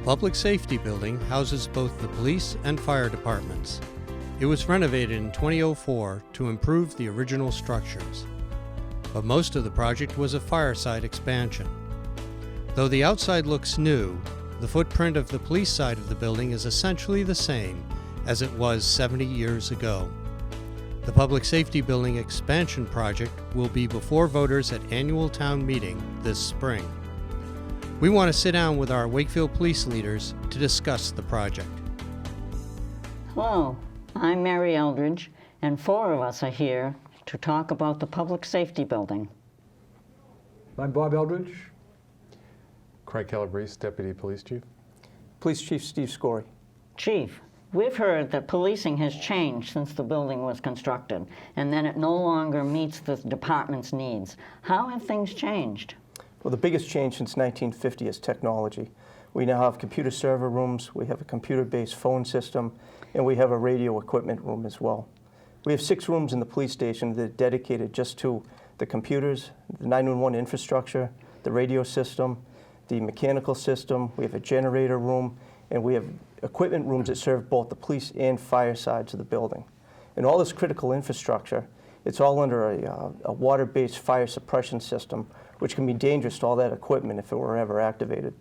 The Public Safety Building houses both the police and fire departments. It was renovated in 2004 to improve the original structures. But most of the project was a fireside expansion. Though the outside looks new, the footprint of the police side of the building is essentially the same as it was 70 years ago. The Public Safety Building expansion project will be before voters at annual town meeting this spring. We want to sit down with our Wakefield police leaders to discuss the project. Hello, I'm Mary Eldridge, and 4 of us are here to talk about the Public Safety Building. I'm Bob Eldridge. Craig Calabrese, Deputy Police Chief. Police Chief Steve Scory. Chief, we've heard that policing has changed since the building was constructed, and that it no longer meets the department's needs. How have things changed? Well, the biggest change since 1950 is technology. We now have computer server rooms, we have a computer-based phone system, and we have a radio equipment room as well. We have 6 rooms in the police station that are dedicated just to the computers, the 911 infrastructure, the radio system, the mechanical system. We have a generator room, and we have equipment rooms that serve both the police and fire sides of the building. And all this critical infrastructure, it's all under a water-based fire suppression system, which can be dangerous to all that equipment if it were ever activated.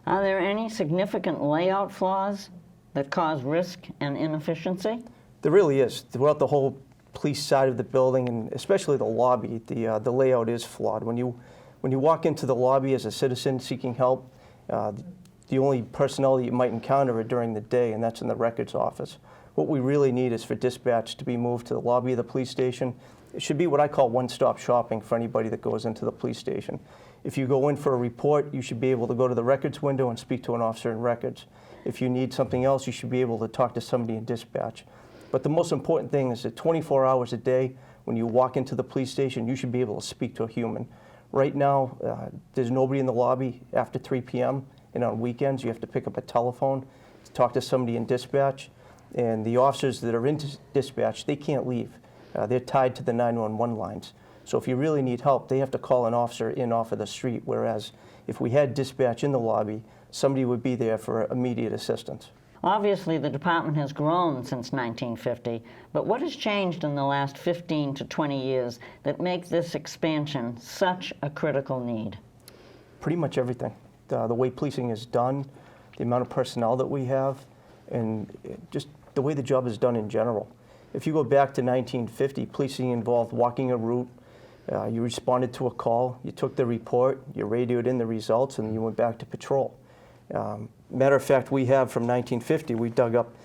Are there any significant layout flaws that cause risk and inefficiency? There really is. Throughout the whole police side of the building, and especially the lobby, the layout is flawed. When you walk into the lobby as a citizen seeking help, the only personnel that you might encounter are during the day, and that's in the records office. What we really need is for dispatch to be moved to the lobby of the police station. It should be what I call one-stop shopping for anybody that goes into the police station. If you go in for a report, you should be able to go to the records window and speak to an officer in records. If you need something else, you should be able to talk to somebody in dispatch. But the most important thing is that 24 hours a day, when you walk into the police station, you should be able to speak to a human. Right now, there's nobody in the lobby after 3 p.m., and on weekends, you have to pick up a telephone to talk to somebody in dispatch. And the officers that are in dispatch, they can't leave. They're tied to the 911 lines. So if you really need help, they have to call an officer in off of the street, whereas if we had dispatch in the lobby, somebody would be there for immediate assistance. Obviously, the department has grown since 1950, but what has changed in the last 15 to 20 years that make this expansion such a critical need? Pretty much everything. The way policing is done, the amount of personnel that we have, and just the way the job is done in general. If you go back to 1950, policing involved walking a route, you responded to a call, you took the report, you radioed in the results, and you went back to patrol. Matter of fact, we have from 1950, we dug up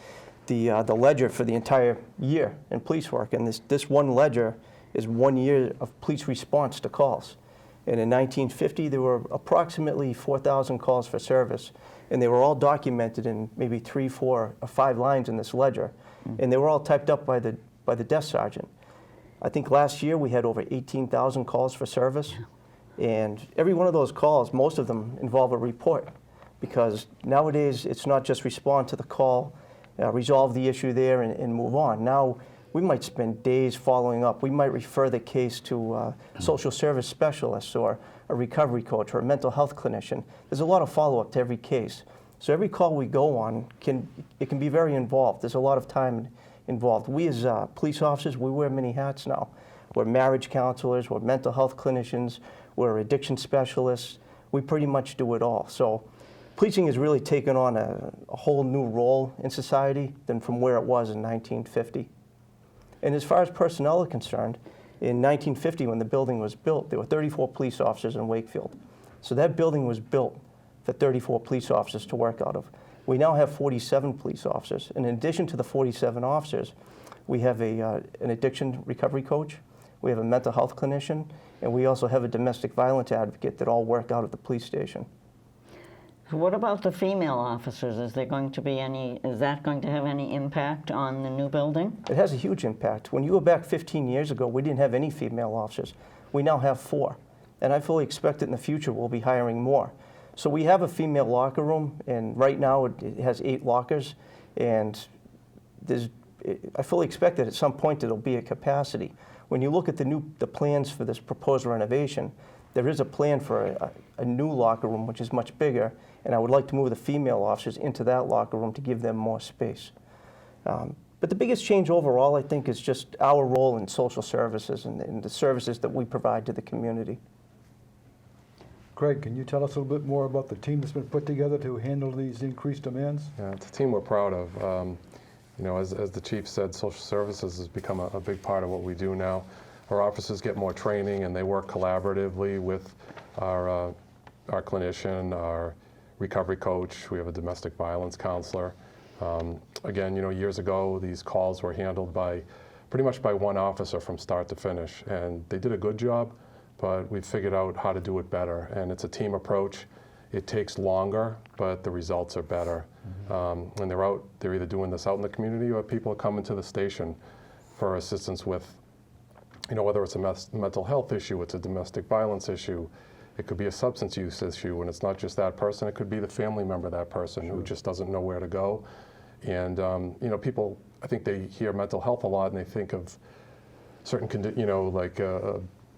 the ledger for the entire year in police work, and this one ledger is 1 year of police response to calls. And in 1950, there were approximately 4,000 calls for service, and they were all documented in maybe 3, 4, or 5 lines in this ledger, and they were all typed up by the desk sergeant. I think last year we had over 18,000 calls for service, and every one of those calls, most of them involve a report, because nowadays it's not just respond to the call, resolve the issue there, and move on. Now we might spend days following up. We might refer the case to social service specialists or a recovery coach or a mental health clinician. There's a lot of follow-up to every case. So every call we go on, can be very involved. There's a lot of time involved. We as police officers, we wear many hats now. We're marriage counselors, we're mental health clinicians, we're addiction specialists. We pretty much do it all. So policing has really taken on a whole new role in society than from where it was in 1950. And as far as personnel are concerned, in 1950 when the building was built, there were 34 police officers in Wakefield. So that building was built for 34 police officers to work out of. We now have 47 police officers. And in addition to the 47 officers, we have an addiction recovery coach, we have a mental health clinician, and we also have a domestic violence advocate that all work out of the police station. What about the female officers? Is that going to have any impact on the new building? It has a huge impact. When you go back 15 years ago, we didn't have any female officers. We now have 4. And I fully expect that in the future we'll be hiring more. So we have a female locker room, and right now it has 8 lockers. And I fully expect that at some point it'll be at capacity. When you look at the plans for this proposed renovation, There is a plan for a new locker room, which is much bigger, and I would like to move the female officers into that locker room to give them more space. But the biggest change overall, I think, is just our role in social services and the services that we provide to the community. Craig, can you tell us a little bit more about the team that's been put together to handle these increased demands? Yeah, it's a team we're proud of. You know, as the chief said, social services has become a big part of what we do now. Our officers get more training, and they work collaboratively with our clinician, our recovery coach. We have a domestic violence counselor. Again, you know, years ago, these calls were handled pretty much by one officer from start to finish, and they did a good job, but we figured out how to do it better, and it's a team approach. It takes longer, but the results are better. When they're either doing this out in the community, or people are coming to the station for assistance with, you know, whether it's a mental health issue, it's a domestic violence issue, it could be a substance use issue, and it's not just that person, it could be the family member of that person who just doesn't know where to go. And you know, people, I think they hear mental health a lot, and they think of certain, you know, like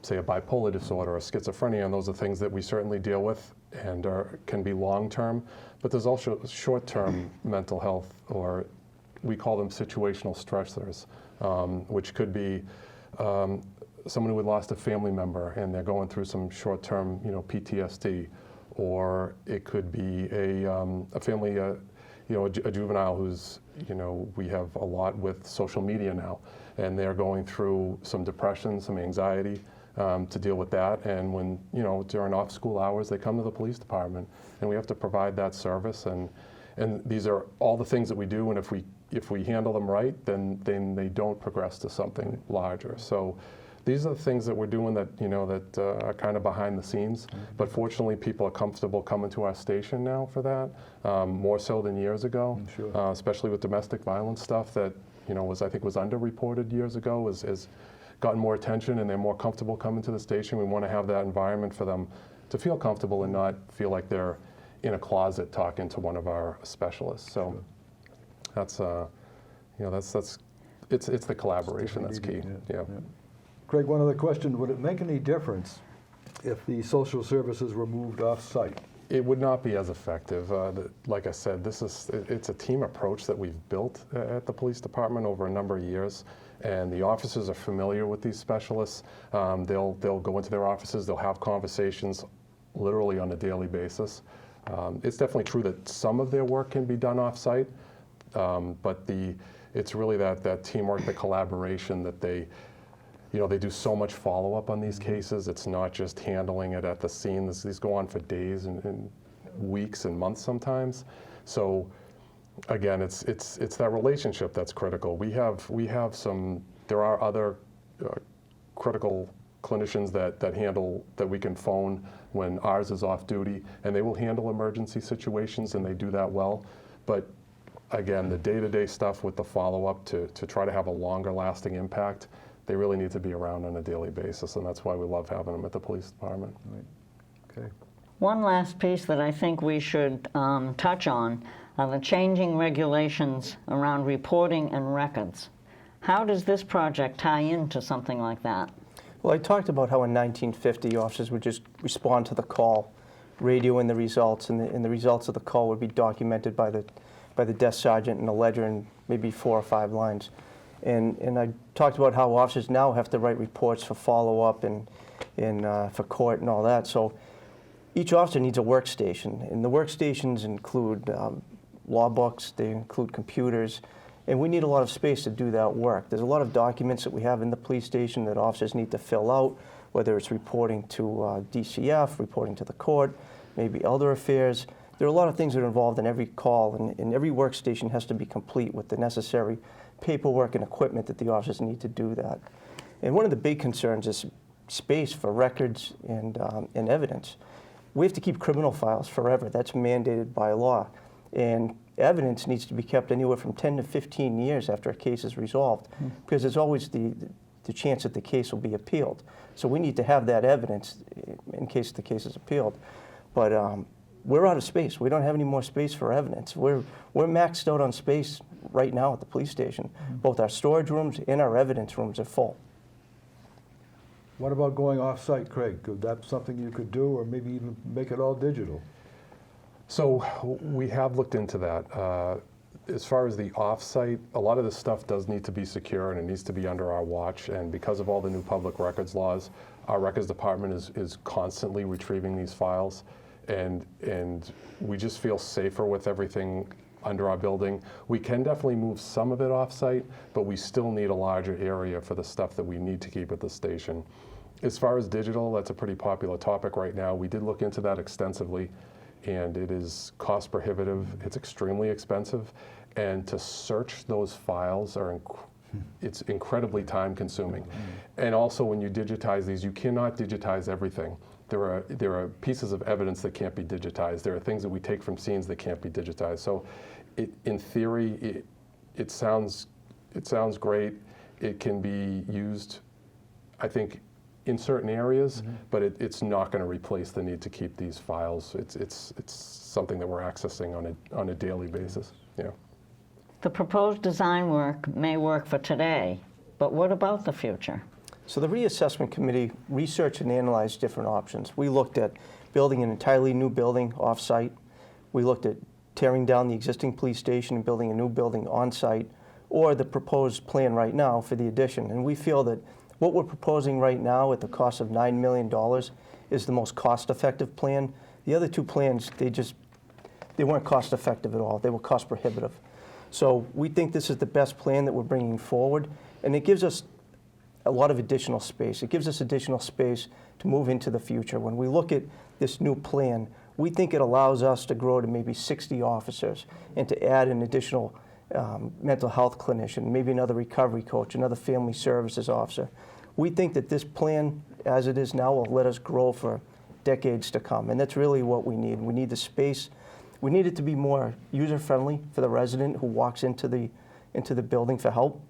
say a bipolar disorder or schizophrenia, and those are things that we certainly deal with and can be long-term. But there's also short-term mental health, or we call them situational stressors, which could be someone who had lost a family member and they're going through some short-term, you know, PTSD, or it could be a family, you know, a juvenile who's, you know, we have a lot with social media now, and they're going through some depression, some anxiety to deal with that. And when, you know, during off-school hours, they come to the police department, and we have to provide that service. And these are all the things that we do, and if we handle them right, then they don't progress to something larger. So these are the things that we're doing that, you know, that are kind of behind the scenes. But fortunately, people are comfortable coming to our station now for that, more so than years ago. Sure. Especially with domestic violence stuff that, you know, I think was underreported years ago, has gotten more attention, and they're more comfortable coming to the station. We want to have that environment for them to feel comfortable and not feel like they're in a closet talking to one of our specialists. So that's, you know, it's the collaboration that's key. Yeah. Craig, one other question. Would it make any difference if the social services were moved off-site? It would not be as effective. Like I said, it's a team approach that we've built at the police department over a number of years, and the officers are familiar with these specialists. They'll go into their offices, they'll have conversations literally on a daily basis. It's definitely true that some of their work can be done off-site, but it's really that teamwork, the collaboration that they do so much follow-up on these cases. It's not just handling it at the scene. These go on for days and weeks and months sometimes. So again, it's that relationship that's critical. We have some. There are other critical clinicians that we can phone when ours is off duty, and they will handle emergency situations, and they do that well. But again, the day-to-day stuff with the follow-up to try to have a longer lasting impact, they really need to be around on a daily basis, and that's why we love having them at the police department. Right. Okay. One last piece that I think we should touch on are the changing regulations around reporting and records. How does this project tie into something like that? Well, I talked about how in 1950 officers would just respond to the call, radio in the results, and the results of the call would be documented by the desk sergeant in a ledger in maybe 4 or 5 lines. And I talked about how officers now have to write reports for follow-up and for court and all that. So each officer needs a workstation, and the workstations include law books, they include computers, and we need a lot of space to do that work. There's a lot of documents that we have in the police station that officers need to fill out, whether it's reporting to DCF, reporting to the court, maybe elder affairs. There are a lot of things that are involved in every call, and every workstation has to be complete with the necessary paperwork and equipment that the officers need to do that. And one of the big concerns is space for records and evidence. We have to keep criminal files forever. That's mandated by law. And evidence needs to be kept anywhere from 10 to 15 years after a case is resolved, because there's always the chance that the case will be appealed. So we need to have that evidence in case the case is appealed. But we're out of space. We don't have any more space for evidence. We're maxed out on space right now at the police station. Both our storage rooms and our evidence rooms are full. What about going off-site, Craig? Could that something you could do, or maybe even make it all digital? So we have looked into that. As far as the off-site, a lot of this stuff does need to be secure and it needs to be under our watch. And because of all the new public records laws, our records department is constantly retrieving these files. And we just feel safer with everything under our building. We can definitely move some of it off-site, but we still need a larger area for the stuff that we need to keep at the station. As far as digital, that's a pretty popular topic right now. We did look into that extensively, and it is cost prohibitive. It's extremely expensive, and to search those files it's incredibly time consuming. And also when you digitize these, you cannot digitize everything. There are pieces of evidence that can't be digitized. There are things that we take from scenes that can't be digitized. So in theory, it sounds great. It can be used, I think, in certain areas, but it's not going to replace the need to keep these files. It's something that we're accessing on a daily basis. Yeah. The proposed design work may work for today, but what about the future? So the reassessment committee researched and analyzed different options. We looked at building an entirely new building off-site. We looked at tearing down the existing police station and building a new building on-site, or the proposed plan right now for the addition. And we feel that what we're proposing right now at the cost of $9 million is the most cost-effective plan. The other two plans, they weren't cost-effective at all. They were cost-prohibitive. So we think this is the best plan that we're bringing forward, and it gives us a lot of additional space. It gives us additional space to move into the future. When we look at this new plan, we think it allows us to grow to maybe 60 officers and to add an additional mental health clinician, maybe another recovery coach, another family services officer. We think that this plan, as it is now, will let us grow for decades to come, and that's really what we need. We need the space. We need it to be more user-friendly for the resident who walks into the building for help.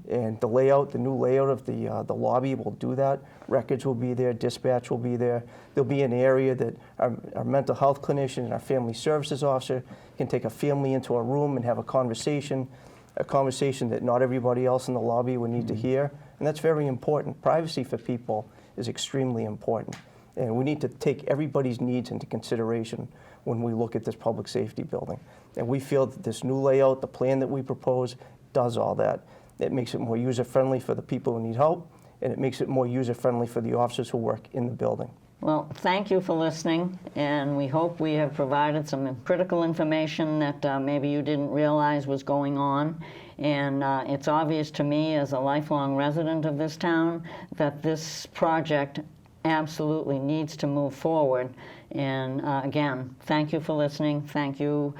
And the layout, the new layout of the lobby will do that. Records will be there, dispatch will be there. There'll be an area that our mental health clinician and our family services officer can take a family into a room and have a conversation that not everybody else in the lobby would need to hear. And that's very important. Privacy for people is extremely important. And we need to take everybody's needs into consideration when we look at this public safety building. And we feel that this new layout, the plan that we propose, does all that. It makes it more user-friendly for the people who need help, and it makes it more user-friendly for the officers who work in the building. Well, thank you for listening, and we hope we have provided some critical information that maybe you didn't realize was going on. And it's obvious to me as a lifelong resident of this town that this project absolutely needs to move forward. And again, thank you for listening. Thank you,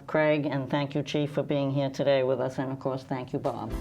Craig, and thank you, Chief, for being here today with us. And of course, thank you, Bob.